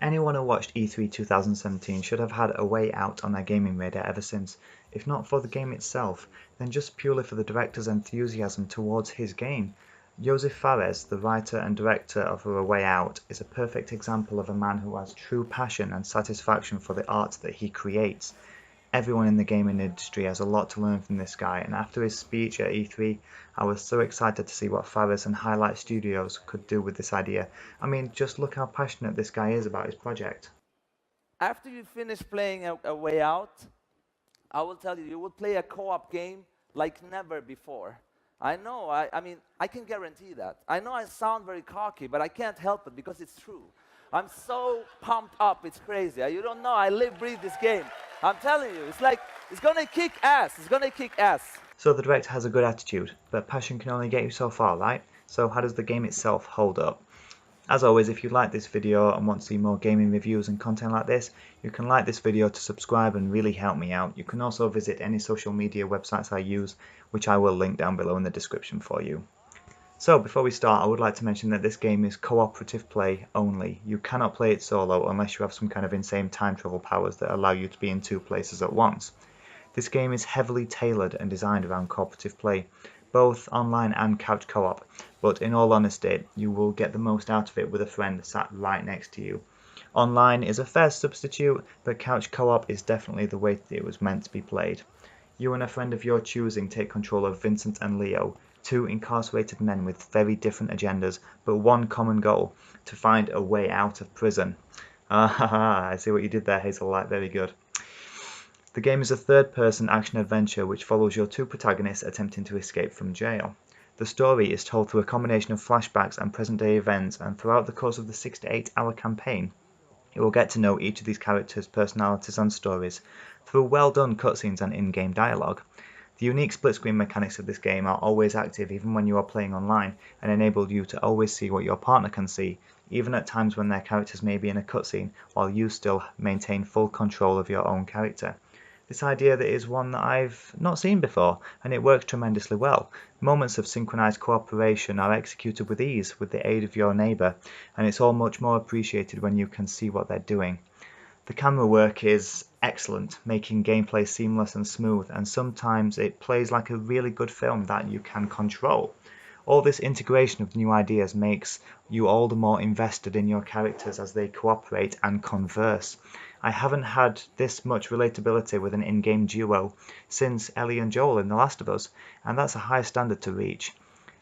Anyone who watched E3 2017 should have had a way out on their gaming radar ever since, if not for the game itself, then just purely for the director's enthusiasm towards his game. Josef Fares, the writer and director of A Way Out, is a perfect example of a man who has true passion and satisfaction for the art that he creates. Everyone in the gaming industry has a lot to learn from this guy, and after his speech at E3, I was so excited to see what Fares and Highlight Studios could do with this idea. I mean, just look how passionate this guy is about his project. After you finish playing a Way Out, I will tell you, you will play a co-op game like never before. I know, I mean, I can guarantee that. I know I sound very cocky, but I can't help it because it's true. I'm so pumped up, it's crazy. You don't know, I live, breathe this game. I'm telling you, it's like, it's gonna kick ass. It's gonna kick ass. So the director has a good attitude, but passion can only get you so far, right? So how does the game itself hold up? As always, if you like this video and want to see more gaming reviews and content like this, you can like this video to subscribe and really help me out. You can also visit any social media websites I use, which I will link down below in the description for you. So before we start, I would like to mention that this game is cooperative play only. You cannot play it solo unless you have some kind of insane time travel powers that allow you to be in two places at once. This game is heavily tailored and designed around cooperative play, both online and couch co-op, but in all honesty, you will get the most out of it with a friend sat right next to you. Online is a fair substitute, but couch co-op is definitely the way that it was meant to be played. You and a friend of your choosing take control of Vincent and Leo, two incarcerated men with very different agendas, but one common goal: to find a way out of prison. Ah, I see what you did there, Hazellight, very good. The game is a third-person action-adventure which follows your two protagonists attempting to escape from jail. The story is told through a combination of flashbacks and present-day events, and throughout the course of the 6 to 8 hour campaign, you will get to know each of these characters' personalities and stories through well-done cutscenes and in-game dialogue. The unique split-screen mechanics of this game are always active even when you are playing online, and enable you to always see what your partner can see, even at times when their characters may be in a cutscene, while you still maintain full control of your own character. This idea that is one that I've not seen before, and it works tremendously well. Moments of synchronized cooperation are executed with ease with the aid of your neighbor, and it's all much more appreciated when you can see what they're doing. The camera work is excellent, making gameplay seamless and smooth, and sometimes it plays like a really good film that you can control. All this integration of new ideas makes you all the more invested in your characters as they cooperate and converse. I haven't had this much relatability with an in-game duo since Ellie and Joel in The Last of Us, and that's a high standard to reach.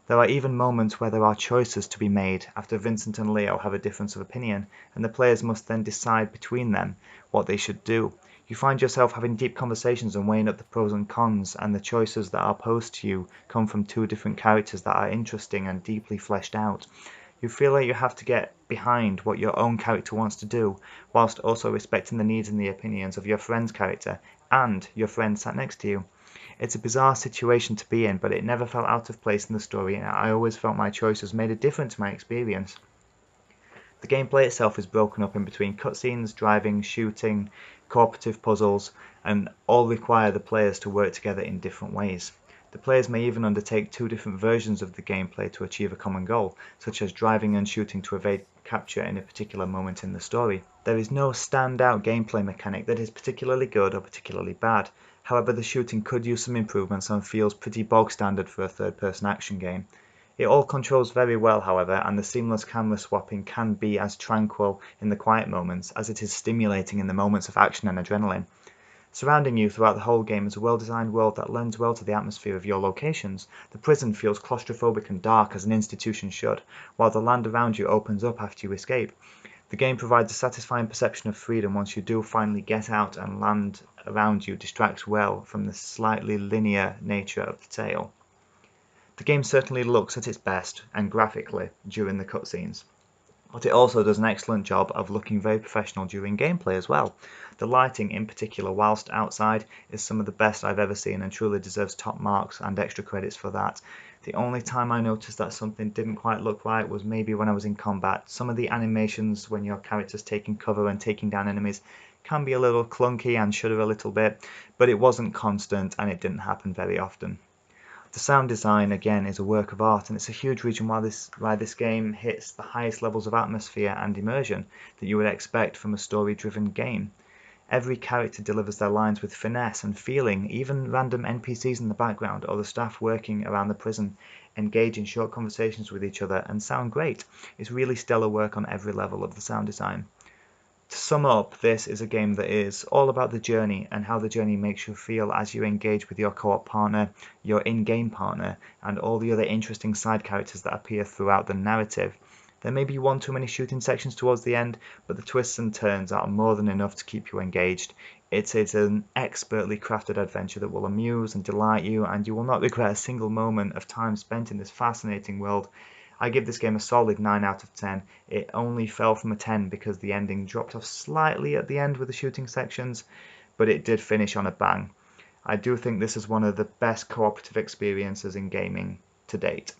There are even moments where there are choices to be made after Vincent and Leo have a difference of opinion, and the players must then decide between them what they should do. You find yourself having deep conversations and weighing up the pros and cons, and the choices that are posed to you come from two different characters that are interesting and deeply fleshed out. You feel like you have to get behind what your own character wants to do, whilst also respecting the needs and the opinions of your friend's character and your friend sat next to you. It's a bizarre situation to be in, but it never felt out of place in the story, and I always felt my choices made a difference to my experience. The gameplay itself is broken up in between cutscenes, driving, shooting, cooperative puzzles, and all require the players to work together in different ways. The players may even undertake two different versions of the gameplay to achieve a common goal, such as driving and shooting to evade capture in a particular moment in the story. There is no standout gameplay mechanic that is particularly good or particularly bad. However, the shooting could use some improvements and feels pretty bog standard for a third-person action game. It all controls very well, however, and the seamless camera swapping can be as tranquil in the quiet moments as it is stimulating in the moments of action and adrenaline. Surrounding you throughout the whole game is a well-designed world that lends well to the atmosphere of your locations. The prison feels claustrophobic and dark as an institution should, while the land around you opens up after you escape. The game provides a satisfying perception of freedom once you do finally get out, and land around you distracts well from the slightly linear nature of the tale. The game certainly looks at its best, and graphically, during the cutscenes, but it also does an excellent job of looking very professional during gameplay as well. The lighting in particular whilst outside is some of the best I've ever seen and truly deserves top marks and extra credits for that. The only time I noticed that something didn't quite look right was maybe when I was in combat. Some of the animations when your character's taking cover and taking down enemies can be a little clunky and shudder a little bit, but it wasn't constant and it didn't happen very often. The sound design again is a work of art, and it's a huge reason why this game hits the highest levels of atmosphere and immersion that you would expect from a story-driven game. Every character delivers their lines with finesse and feeling. Even random NPCs in the background or the staff working around the prison engage in short conversations with each other and sound great. It's really stellar work on every level of the sound design. To sum up, this is a game that is all about the journey and how the journey makes you feel as you engage with your co-op partner, your in-game partner, and all the other interesting side characters that appear throughout the narrative. There may be one too many shooting sections towards the end, but the twists and turns are more than enough to keep you engaged. It is an expertly crafted adventure that will amuse and delight you, and you will not regret a single moment of time spent in this fascinating world. I give this game a solid 9 out of 10. It only fell from a 10 because the ending dropped off slightly at the end with the shooting sections, but it did finish on a bang. I do think this is one of the best cooperative experiences in gaming to date.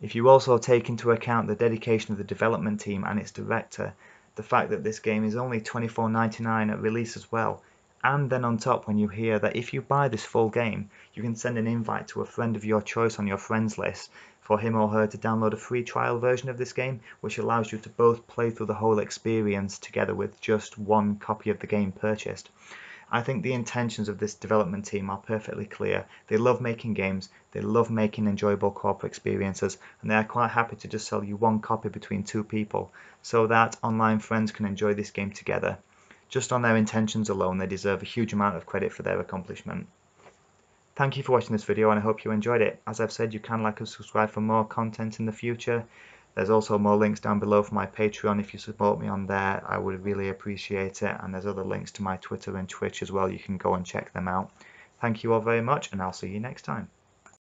If you also take into account the dedication of the development team and its director, the fact that this game is only $24.99 at release as well, and then on top when you hear that if you buy this full game, you can send an invite to a friend of your choice on your friends list for him or her to download a free trial version of this game, which allows you to both play through the whole experience together with just one copy of the game purchased. I think the intentions of this development team are perfectly clear. They love making games, they love making enjoyable co-op experiences, and they are quite happy to just sell you one copy between two people, so that online friends can enjoy this game together. Just on their intentions alone, they deserve a huge amount of credit for their accomplishment. Thank you for watching this video and I hope you enjoyed it. As I've said, you can like and subscribe for more content in the future. There's also more links down below for my Patreon. If you support me on there, I would really appreciate it. And there's other links to my Twitter and Twitch as well. You can go and check them out. Thank you all very much, and I'll see you next time.